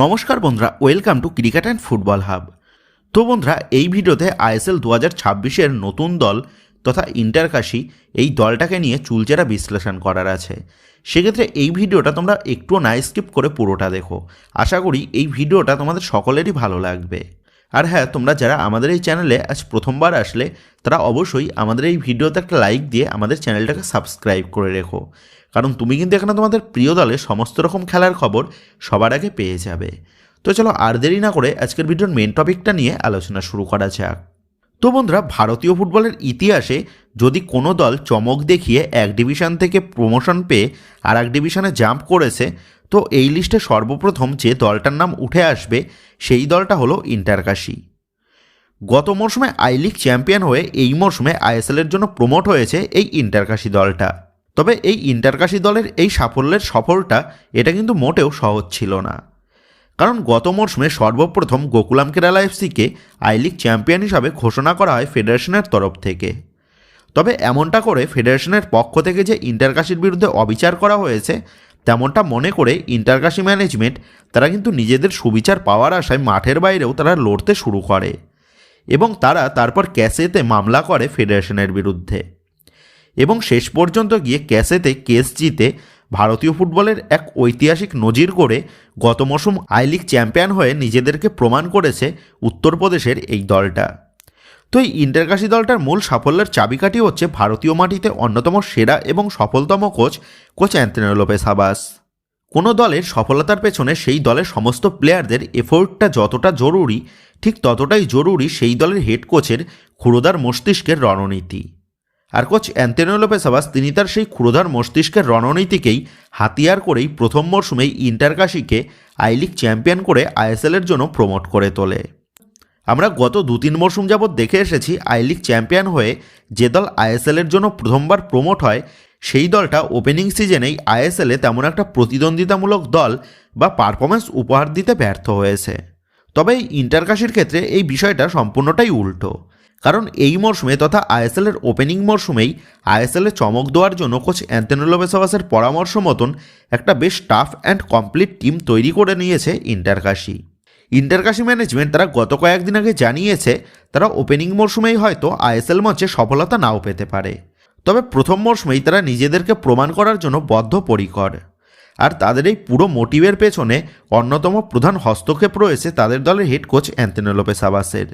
নমস্কার বন্ধুরা, welcome to cricket and football hub. তো বন্ধুরা, এই ভিডিওতে আইএসএল 2026-এর নতুন দল তথা ইন্টারকাশি এই দলটাকে নিয়ে চুলচেরা বিশ্লেষণ করার আছে। সেক্ষেত্রে এই ভিডিওটা তোমরা একটুও না স্কিপ করে পুরোটা দেখো। আশা করি এই ভিডিওটা তোমাদের সকলেরই ভালো লাগবে। আর হ্যাঁ, তোমরা যারা আমাদের এই চ্যানেলে আজ প্রথমবার আসলে তারা অবশ্যই আমাদের এই ভিডিওতে একটা লাইক দিয়ে আমাদের চ্যানেলটাকে সাবস্ক্রাইব করে রেখো, কারণ তুমি কিন্তু এখানে তোমাদের প্রিয় দলের সমস্ত রকম খেলার খবর সবার আগে পেয়ে যাবে। তো চলো আর দেরি না করে আজকের ভিডিওর মেন টপিকটা নিয়ে আলোচনা শুরু করা যাক। তো বন্ধুরা, ভারতীয় ফুটবলের ইতিহাসে যদি কোনো দল চমক দেখিয়ে এক ডিভিশন থেকে প্রমোশন পেয়ে আর এক ডিভিশনে জাম্প করেছে, তো এই লিস্টে সর্বপ্রথম যে দলটার নাম উঠে আসবে সেই দলটা হলো ইন্টারকাশি। গত মরশুমে আই লিগ চ্যাম্পিয়ন হয়ে এই মরশুমে আইএসএলের জন্য প্রমোট হয়েছে এই ইন্টারকাশি দলটা। তবে এই ইন্টারকাশি দলের এই সাফল্যের সফলটা এটা কিন্তু মোটেও সহজ ছিল না, কারণ গত মরশুমে সর্বপ্রথম গোকুলাম কেরালা এফসিকে আই লিগ চ্যাম্পিয়ন হিসাবে ঘোষণা করা হয় ফেডারেশনের তরফ থেকে। তবে এমনটা করে ফেডারেশনের পক্ষ থেকে যে ইন্টারকাশির বিরুদ্ধে অবিচার করা হয়েছে তেমনটা মনে করে ইন্টারকাশি ম্যানেজমেন্ট তারা কিন্তু নিজেদের সুবিচার পাওয়ার আশায় মাঠের বাইরেও তারা লড়তে শুরু করে এবং তারা তারপর ক্যাসেতে মামলা করে ফেডারেশনের বিরুদ্ধে এবং শেষ পর্যন্ত গিয়ে ক্যাসেতে কেস জিতে ভারতীয় ফুটবলের এক ঐতিহাসিক নজির করে গত মৌসুম আই লিগ চ্যাম্পিয়ন হয়ে নিজেদেরকে প্রমাণ করেছে উত্তরপ্রদেশের এই দলটা। তো এই ইন্টারকাশি দলটার মূল সাফল্যের চাবিকাঠি হচ্ছে ভারতীয় মাটিতে অন্যতম সেরা এবং সফলতম কোচ অ্যান্থনি লোপেস হাবাস। কোনো দলের সফলতার পেছনে সেই দলের সমস্ত প্লেয়ারদের এফোর্টটা যতটা জরুরি, ঠিক ততটাই জরুরি সেই দলের হেড কোচের ক্ষুরোদার মস্তিষ্কের রণনীতি। আর কোচ অ্যান্থনি লোপেস হাবাস তিনি তার সেই ক্ষুরোধার মস্তিষ্কের রণনীতিকেই হাতিয়ার করেই প্রথম মরশুমেই ইন্টারকাশিকে আই লিগ চ্যাম্পিয়ন করে আইএসএলের জন্য প্রমোট করে তোলে। আমরা গত 2-3 মরশুম যাবৎ দেখে এসেছি আই লিগ চ্যাম্পিয়ন হয়ে যে দল আইএসএলের জন্য প্রথমবার প্রমোট হয় সেই দলটা ওপেনিং সিজনেই আইএসএলে তেমন একটা প্রতিদ্বন্দ্বিতামূলক দল বা পারফরমেন্স উপহার দিতে ব্যর্থ হয়েছে। তবে এই ইন্টারকাশির ক্ষেত্রে এই বিষয়টা সম্পূর্ণটাই উল্টো, কারণ এই মরশুমে তথা আইএসএলের ওপেনিং মরশুমেই আইএসএলে চমক দেওয়ার জন্য কোচ অ্যান্থনি লোপেস হাবাসের পরামর্শ মতন একটা বেশ টাফ অ্যান্ড কমপ্লিট টিম তৈরি করে নিয়েছে ইন্টারকাশি ম্যানেজমেন্ট তারা গত কয়েকদিন আগে জানিয়েছে তারা ওপেনিং মরশুমেই হয়তো আইএসএল মঞ্চে সফলতা নাও পেতে পারে, তবে প্রথম মরশুমেই তারা নিজেদেরকে প্রমাণ করার জন্য বদ্ধপরিকর। আর তাদের এই পুরো মোটিভের পেছনে অন্যতম প্রধান হস্তক্ষেপ রয়েছে তাদের দলের হেড কোচ অ্যান্থনি লোপেস হাবাসের।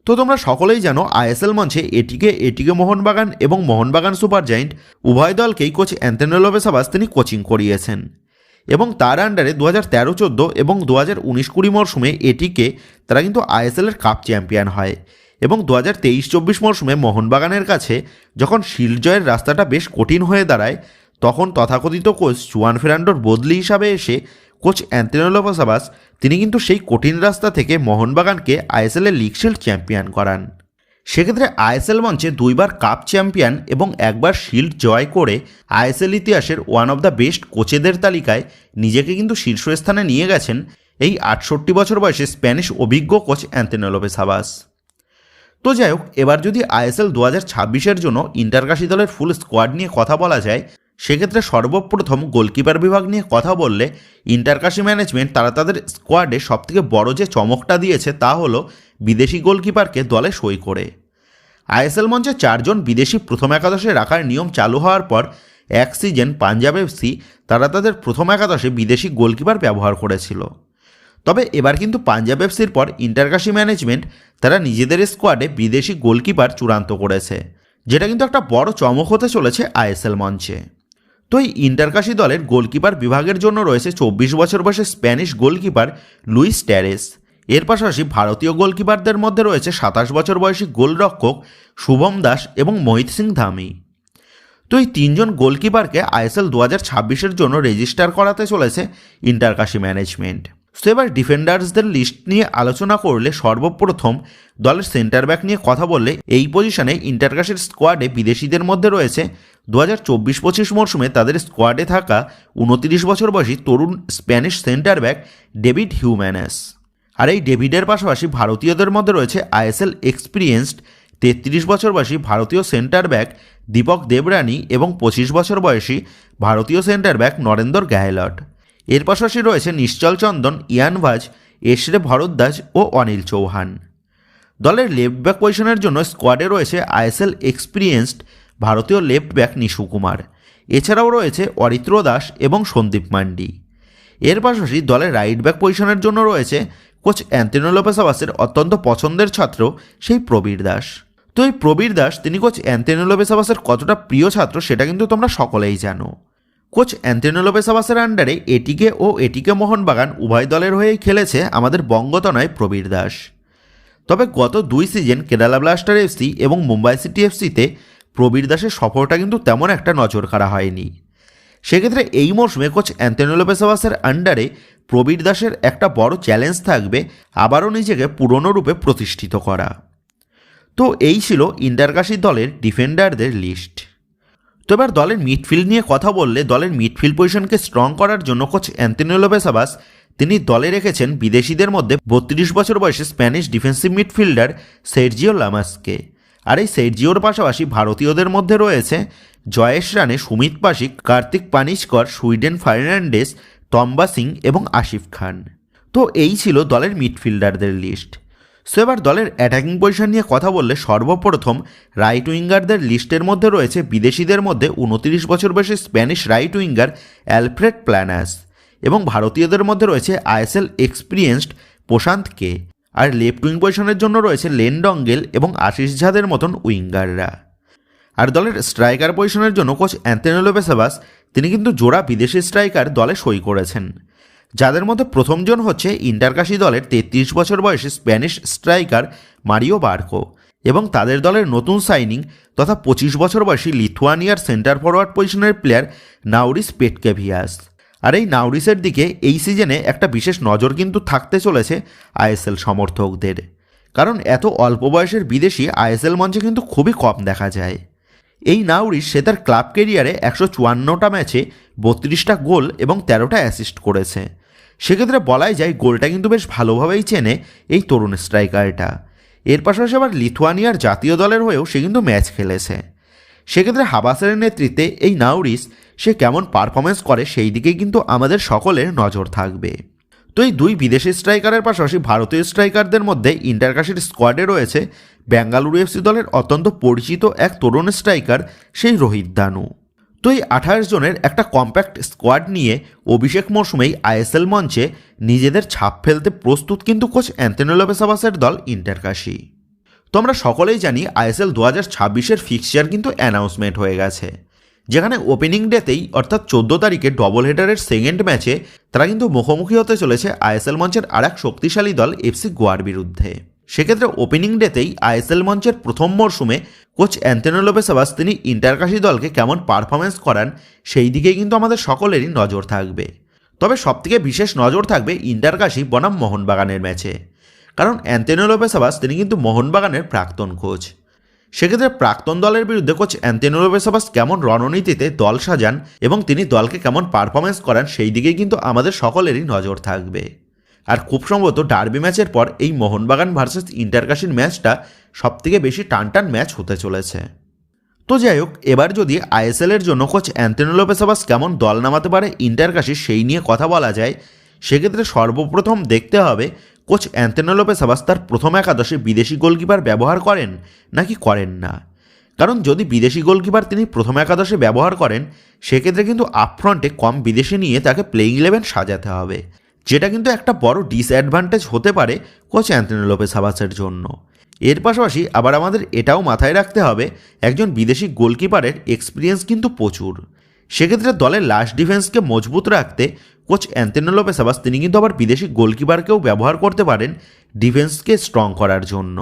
তো তোমরা সকলেই জানো আইএসএল মঞ্চে এটিকে মোহনবাগান এবং মোহনবাগান সুপার জায়েন্ট উভয় দলকেই কোচ অ্যান্থনি লোপেস হাবাস তিনি কোচিং করিয়েছেন এবং তার আন্ডারে 2013-14 এবং 2019-20 মরশুমে এটিকে তারা কিন্তু আইএসএলের কাপ চ্যাম্পিয়ন হয় এবং 2023-24 মরশুমে মোহনবাগানের কাছে যখন শিল্ড জয়ের রাস্তাটা বেশ কঠিন হয়ে দাঁড়ায় তখন তথাকথিত কোচ জুয়ান ফেরান্ডোর বদলি হিসাবে এসে কোচ অ্যান্থনি লোপেস হাবাস তিনি কিন্তু সেই কঠিন রাস্তা থেকে মোহনবাগানকে আইএসএলের লিগ শিল্ড চ্যাম্পিয়ন করান। সেক্ষেত্রে আইএসএল মঞ্চে 2বার কাপ চ্যাম্পিয়ন এবং 1বার শিল্ড জয় করে আইএসএল ইতিহাসের ওয়ান অফ দ্য বেস্ট কোচেদের তালিকায় নিজেকে কিন্তু শীর্ষস্থানে নিয়ে গেছেন এই 68 বছর বয়সে স্প্যানিশ অভিজ্ঞ কোচ অ্যান্থনি লোপেস হাবাস। তো যাই হোক, এবার যদি আইএসএল 2026-এর জন্য ইন্টারকাশি দলের ফুল স্কোয়াড নিয়ে কথা বলা যায়, সেক্ষেত্রে সর্বপ্রথম গোলকিপার বিভাগ নিয়ে কথা বললে ইন্টারকাশি ম্যানেজমেন্ট তারা তাদের স্কোয়াডে সবথেকে বড় যে চমকটা দিয়েছে তা হলো বিদেশি গোলকিপারকে দলে সই করে। আইএসএল মঞ্চে 4 জন বিদেশি প্রথম একাদশে রাখার নিয়ম চালু হওয়ার পর এক সিজন পাঞ্জাব এফসি তারা তাদের প্রথম একাদশে বিদেশি গোলকিপার ব্যবহার করেছিল। তবে এবার কিন্তু পাঞ্জাব এফসির পর ইন্টারকাশি ম্যানেজমেন্ট তারা নিজেদের স্কোয়াডে বিদেশি গোলকিপার চূড়ান্ত করেছে, যেটা কিন্তু একটা বড় চমক হতে চলেছে আইএসএল মঞ্চে। তো এই ইন্টারকাশি দলের গোলকিপার বিভাগের জন্য রয়েছে 24 বছর বয়সে স্প্যানিশ গোলকিপার লুইস ট্যারেস। এর পাশাপাশি ভারতীয় গোলকিপারদের মধ্যে রয়েছে 27 বছর বয়সী গোলরক্ষক শুভম দাস এবং মোহিত সিং ধামি। তো এই 3 জন গোলকিপারকে আইএসএল 2026-এর জন্য রেজিস্টার করাতে চলেছে ইন্টারকাশি ম্যানেজমেন্ট। তো এবার ডিফেন্ডার্সদের লিস্ট নিয়ে আলোচনা করলে সর্বপ্রথম দলের সেন্টার ব্যাক নিয়ে কথা বললে এই পজিশনে ইন্টারকাশির স্কোয়াডে বিদেশিদের মধ্যে রয়েছে 2024-25 মরশুমে তাদের স্কোয়াডে থাকা 29 বছর বয়সী তরুণ স্প্যানিশ সেন্টার ব্যাক ডেভিড হিউম্যানেস। আর এই ডেভিডের পাশাপাশি ভারতীয়দের মধ্যে রয়েছে আইএসএল এক্সপিরিয়েন্সড 33 বছর বয়সী ভারতীয় সেন্টার ব্যাক দীপক দেবরানী এবং 25 বছর বয়সী ভারতীয় সেন্টার ব্যাক নরেন্দর গাহেলট। এর পাশাপাশি রয়েছে নিশ্চল চন্দন, ইয়ান ভাজ, এশরে ভরদ্বাজ ও অনিল চৌহান। দলের লেফট ব্যাক পজিশনের জন্য স্কোয়াডে রয়েছে আইএসএল এক্সপিরিয়েন্সড ভারতীয় লেফট ব্যাক নিশু কুমার, এছাড়াও রয়েছে অরিত্র দাস এবং সন্দীপ মান্ডি। এর পাশাপাশি দলের রাইট ব্যাক পজিশনের জন্য রয়েছে কোচ অ্যান্টনি লোপেস আবাসের অত্যন্ত পছন্দের ছাত্র সেই প্রবীর দাস। তো এই প্রবীর দাস তিনি কোচ অ্যান্টনি লোপেস আবাসের কতটা প্রিয় ছাত্র সেটা কিন্তু তোমরা সকলেই জানো। কোচ অ্যান্টনি লোপেস আবাসের আন্ডারে এটিকে ও এটিকে মোহনবাগান উভয় দলের হয়েই খেলেছে আমাদের বঙ্গতনয় প্রবীর দাস। তবে গত 2 সিজন কেরালা ব্লাস্টার এফসি এবং মুম্বাই সিটি এফসিতে প্রবীর দাসের সফরটা কিন্তু তেমন একটা নজর কাড়া হয়নি। সেক্ষেত্রে এই মরশুমে কোচ অ্যান্টনি লোপেস আবাসের আন্ডারে প্রবীর দাসের একটা বড় চ্যালেঞ্জ থাকবে আবারও নিজেকে পুরনো রূপে প্রতিষ্ঠিত করা। তো এই ছিল ইন্টারকাশি দলের ডিফেন্ডারদের লিস্ট। তো এবার দলের মিডফিল্ড নিয়ে কথা বললে দলের মিডফিল্ড পজিশনকে স্ট্রং করার জন্য কোচ অ্যান্টনি লোপেস আবাস তিনি দলে রেখেছেন বিদেশিদের মধ্যে 32 বছর বয়সে স্প্যানিশ ডিফেন্সিভ মিডফিল্ডার সের্জিও লামাসকে। আর এই সের্জিওর পাশাপাশি ভারতীয়দের মধ্যে রয়েছে জয়েশ রানে, সুমিত পাশিক, কার্তিক পানিশকর, সুইডেন ফার্নান্ডেস, তম্বা সিং এবং আসিফ খান। তো এই ছিল দলের মিডফিল্ডারদের লিস্ট। সো এবার দলের অ্যাটাকিং পজিশন নিয়ে কথা বললে সর্বপ্রথম রাইট উইঙ্গারদের লিস্টের মধ্যে রয়েছে বিদেশিদের মধ্যে 29 বছর বয়সী Spanish right winger Alfred planus এবং ভারতীয়দের মধ্যে রয়েছে আইএসএল এক্সপিরিয়েন্সড প্রশান্ত কে। আর লেফট উইং পজিশনের জন্য রয়েছে লেন ডঙ্গেল এবং আশিস ঝাদের মতন উইঙ্গাররা। আর দলের স্ট্রাইকার পজিশনের জন্য কোচ অ্যান্টনি লোপেস আবাস তিনি কিন্তু জোড়া বিদেশি স্ট্রাইকার দলে সই করেছেন, যাদের মধ্যে প্রথমজন হচ্ছে ইন্টারকাশি দলের 33 বছর বয়সী স্প্যানিশ স্ট্রাইকার মারিও বার্কো এবং তাদের দলের নতুন সাইনিং তথা 25 বছর বয়সী লিথুয়ানিয়ার সেন্টার ফরওয়ার্ড পজিশনের প্লেয়ার নাউরিস পেটকেভিয়াস। আর এই নাউরিসের দিকে এই সিজনে একটা বিশেষ নজর কিন্তু থাকতে চলেছে আইএসএল সমর্থকদের, কারণ এত অল্প বয়সের বিদেশি আইএসএল মঞ্চে কিন্তু খুবই কম দেখা যায়। এই নাউরিস সে তার ক্লাব ক্যারিয়ারে 154টা ম্যাচে 32টা গোল এবং 13টা অ্যাসিস্ট করেছে। সেক্ষেত্রে বলাই যায় গোলটা কিন্তু বেশ ভালোভাবেই চেনে এই তরুণ স্ট্রাইকারটা। এর পাশাপাশি আবার লিথুয়ানিয়ার জাতীয় দলের হয়েও সে কিন্তু ম্যাচ খেলেছে। সেক্ষেত্রে হাবাসের নেতৃত্বে এই নাউরিস সে কেমন পারফরমেন্স করে সেই দিকেই কিন্তু আমাদের সকলের নজর থাকবে। তো এই দুই বিদেশি স্ট্রাইকারের পাশাপাশি ভারতীয় স্ট্রাইকারদের মধ্যে ইন্টারকাশির স্কোয়াডে রয়েছে বেঙ্গালুরু এফসি দলের অত্যন্ত পরিচিত এক তরুণ স্ট্রাইকার সেই রোহিত দানু। তো এই 28 জনের একটা কম্প্যাক্ট স্কোয়াড নিয়ে অভিষেক মরশুমেই আইএসএল মঞ্চে নিজেদের ছাপ ফেলতে প্রস্তুত কিন্তু কোচ অ্যান্টনি লোপেস আবাসের দল ইন্টারকাশি। তো আমরা সকলেই জানি আইএসএল 2026-এর ফিক্সচার কিন্তু অ্যানাউন্সমেন্ট হয়ে গেছে, যেখানে ওপেনিং ডেতেই অর্থাৎ 14 তারিখে ডবল হেডারের সেকেন্ড ম্যাচে তারা কিন্তু মুখোমুখি হতে চলেছে আইএসএল মঞ্চের আর এক শক্তিশালী দল এফসি গোয়ার বিরুদ্ধে। সেক্ষেত্রে ওপেনিং ডেতেই আইএসএল মঞ্চের প্রথম মরশুমে কোচ অ্যান্টনি লোপেস আবাস তিনি ইন্টারকাশি দলকে কেমন পারফরমেন্স করান সেই দিকেই কিন্তু আমাদের সকলেরই নজর থাকবে। তবে সবথেকে বিশেষ নজর থাকবে ইন্টারকাশি বনাম মোহনবাগানের ম্যাচে, কারণ অ্যান্টনি লোপেস আবাস তিনি কিন্তু মোহনবাগানের প্রাক্তন কোচ। সেক্ষেত্রে প্রাক্তন দলের বিরুদ্ধে কোচ অ্যান্টনি লোপেস আবাস কেমন রণনীতিতে দল সাজান এবং তিনি দলকে কেমন পারফরমেন্স করান সেই দিকেই কিন্তু আমাদের সকলেরই নজর থাকবে। আর খুব সম্ভবত ডার্বি ম্যাচের পর এই মোহনবাগান ভার্সেস ইন্টারকাশির ম্যাচটা সবথেকে বেশি টানটান ম্যাচ হতে চলেছে। তো যাই হোক, এবার যদি আইএসএলের জন্য কোচ অ্যান্টনি লোপেস আবাস কেমন দল নামাতে পারে ইন্টারকাশি সেই নিয়ে কথা বলা যায়, সেক্ষেত্রে সর্বপ্রথম দেখতে হবে কোচ অ্যান্টনি লোপেস আবাস তার প্রথম একাদশে বিদেশি গোলকিপার ব্যবহার করেন নাকি করেন না। কারণ যদি বিদেশি গোলকিপার তিনি প্রথম একাদশে ব্যবহার করেন সেক্ষেত্রে কিন্তু আপফ্রন্টে কম বিদেশি নিয়ে তাকে প্লেইং 11 সাজাতে হবে, যেটা কিন্তু একটা বড় ডিসঅ্যাডভান্টেজ হতে পারে কোচ অ্যান্টনি লোপেস আবাসের জন্য। এর পাশাপাশি আবার আমাদের এটাও মাথায় রাখতে হবে একজন বিদেশি গোলকিপারের এক্সপিরিয়েন্স কিন্তু প্রচুর। সেক্ষেত্রে দলের লাস্ট ডিফেন্সকে মজবুত রাখতে কোচ অ্যান্টনি লোপেস আবাস তিনি কিন্তু আবার বিদেশি গোলকিপারকেও ব্যবহার করতে পারেন ডিফেন্সকে স্ট্রং করার জন্য।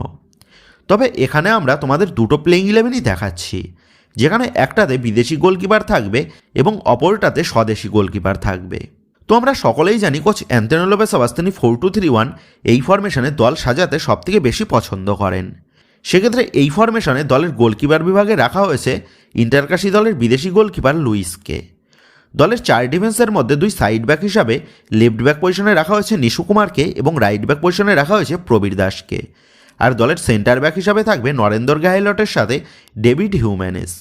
তবে এখানে আমরা তোমাদের দুটো প্লেইং 11ই দেখাচ্ছি, যেখানে একটাতে বিদেশি গোলকিপার থাকবে এবং অপরটাতে স্বদেশি গোলকিপার থাকবে। তো আমরা সকলেই জানি কোচ অ্যান্টনি লোপেস আবাস তিনি 4-2-3-1 এই ফরমেশনে দল সাজাতে সবথেকে বেশি পছন্দ করেন। সেক্ষেত্রে এই ফরমেশনে দলের গোলকিপার বিভাগে রাখা হয়েছে ইন্টারকাশি দলের বিদেশি গোলকিপার লুইসকে। দলের 4 ডিফেন্সের মধ্যে 2 সাইড ব্যাক হিসাবে লেফট ব্যাক পজিশনে রাখা হয়েছে নিশু কুমারকে এবং রাইট ব্যাক পজিশনে রাখা হয়েছে প্রবীর দাসকে। আর দলের সেন্টার ব্যাক হিসাবে থাকবে নরেন্দর গাহেলটের সাথে ডেভিড হিউম্যানেস।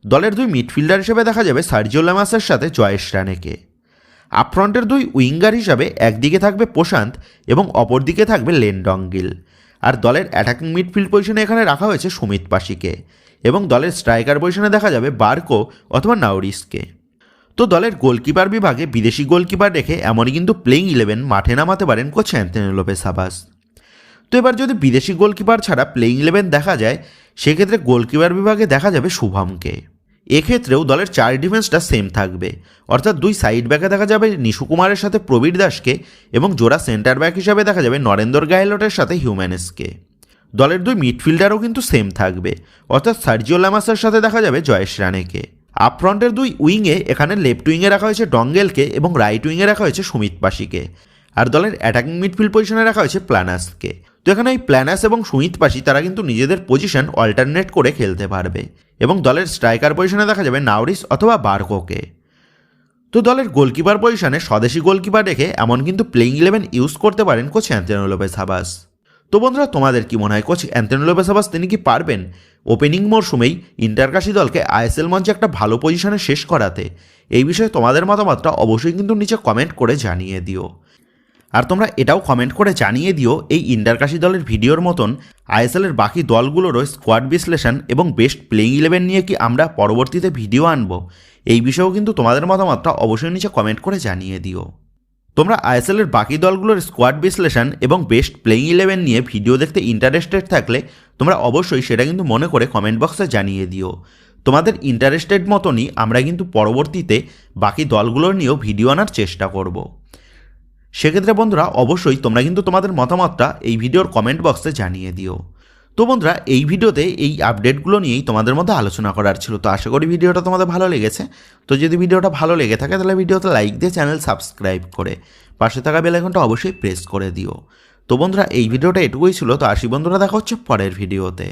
দলের 2 মিডফিল্ডার হিসেবে দেখা যাবে সার্জিও লামাসের সাথে জয়েশ রানেকে। আপফ্রন্টের দুই উইঙ্গার হিসাবে একদিকে থাকবে প্রশান্ত এবং অপরদিকে থাকবে লেনডঙ্গিল। আর দলের অ্যাটাকিং মিডফিল্ড পজিশনে এখানে রাখা হয়েছে সুমিত পাশিকে এবং দলের স্ট্রাইকার পজিশনে দেখা যাবে বার্কো অথবা নাউরিসকে। তো দলের গোলকিপার বিভাগে বিদেশি গোলকিপার রেখে এমনই কিন্তু প্লেইং 11 মাঠে নামাতে পারেন কোচ অ্যান্তোনি লোপেস আবাস। তো এবার যদি বিদেশি গোলকিপার ছাড়া প্লেইং 11 দেখা যায়, সেক্ষেত্রে গোলকিপার বিভাগে দেখা যাবে শুভমকে। এক্ষেত্রেও দলের 4 ডিফেন্সটা সেম থাকবে, অর্থাৎ দুই সাইড ব্যাকে দেখা যাবে নিশু কুমারের সাথে প্রবীর দাসকে এবং জোড়া সেন্টার ব্যাক হিসাবে দেখা যাবে নরেন্দর গায়েলটের সাথে হিউম্যানেসকে। দলের দুই মিডফিল্ডারও কিন্তু সেম থাকবে, অর্থাৎ সার্জিও ল্যামাসের সাথে দেখা যাবে জয়েশ রানেকে। আপফ্রন্টের দুই উইংয়ে এখানে লেফট উইংয়ে রাখা হয়েছে ডঙ্গেলকে এবং রাইট উইংয়ে রাখা হয়েছে সুমিত পাশিকে। আর দলের অ্যাটাকিং মিডফিল্ড পজিশনে রাখা হয়েছে প্ল্যানাসকে। তো এখানে এই প্ল্যানাস এবং সুমিত পাশি তারা কিন্তু নিজেদের পজিশন অল্টারনেট করে খেলতে পারবে এবং দলের স্ট্রাইকার পজিশনে দেখা যাবে নাউরিস অথবা বার্কোকে। তো দলের গোলকিপার পজিশনে স্বদেশি গোলকিপার রেখে এমন কিন্তু প্লেইং 11 ইউজ করতে পারেন কোচ অ্যান্তোনি লোপেস আবাস। তো বন্ধুরা, তোমাদের কি মনে হয় কোচ অ্যান্তোনি লোপেস আবাস তিনি কি পারবেন ওপেনিং মরশুমেই ইন্টারকাশি দলকে আইএসএল মঞ্চে একটা ভালো পজিশনে শেষ করাতে? এই বিষয়ে তোমাদের মতামতটা অবশ্যই কিন্তু নিচে কমেন্ট করে জানিয়ে দিও। আর তোমরা এটাও কমেন্ট করে জানিয়ে দিও এই ইন্টারকাশি দলের ভিডিওর মতন আইএসএলের বাকি দলগুলোরও স্কোয়াড বিশ্লেষণ এবং বেস্ট প্লেইং 11 নিয়ে কি আমরা পরবর্তীতে ভিডিও আনবো? এই বিষয়েও কিন্তু তোমাদের মতামতটা অবশ্যই নিচে কমেন্ট করে জানিয়ে দিও। তোমরা আইএসএলের বাকি দলগুলোর স্কোয়াড বিশ্লেষণ এবং বেস্ট প্লেইং 11 নিয়ে ভিডিও দেখতে ইন্টারেস্টেড থাকলে তোমরা অবশ্যই সেটা কিন্তু মনে করে কমেন্ট বক্সে জানিয়ে দিও। তোমাদের ইন্টারেস্টেড মতনই আমরা কিন্তু পরবর্তীতে বাকি দলগুলোর নিয়েও ভিডিও আনার চেষ্টা করব। সেক্ষেত্রে বন্ধুরা অবশ্যই তোমরা কিন্তু তোমাদের মতামতটা এই ভিডিওর কমেন্ট বক্সে জানিয়ে দিও। তো বন্ধুরা, এই ভিডিওতে এই আপডেটগুলো নিয়েই তোমাদের মধ্যে আলোচনা করার ছিল। তো আশা করি ভিডিওটা তোমাদের ভালো লেগেছে। তো যদি ভিডিওটা ভালো লেগে থাকে তাহলে ভিডিওতে লাইক দিয়ে চ্যানেল সাবস্ক্রাইব করে পাশে থাকা বেল আইকনটা অবশ্যই প্রেস করে দিও। তো বন্ধুরা, এই ভিডিওটা এটুকুই ছিল। তো আসি বন্ধুরা, দেখা হচ্ছে পরের ভিডিওতে।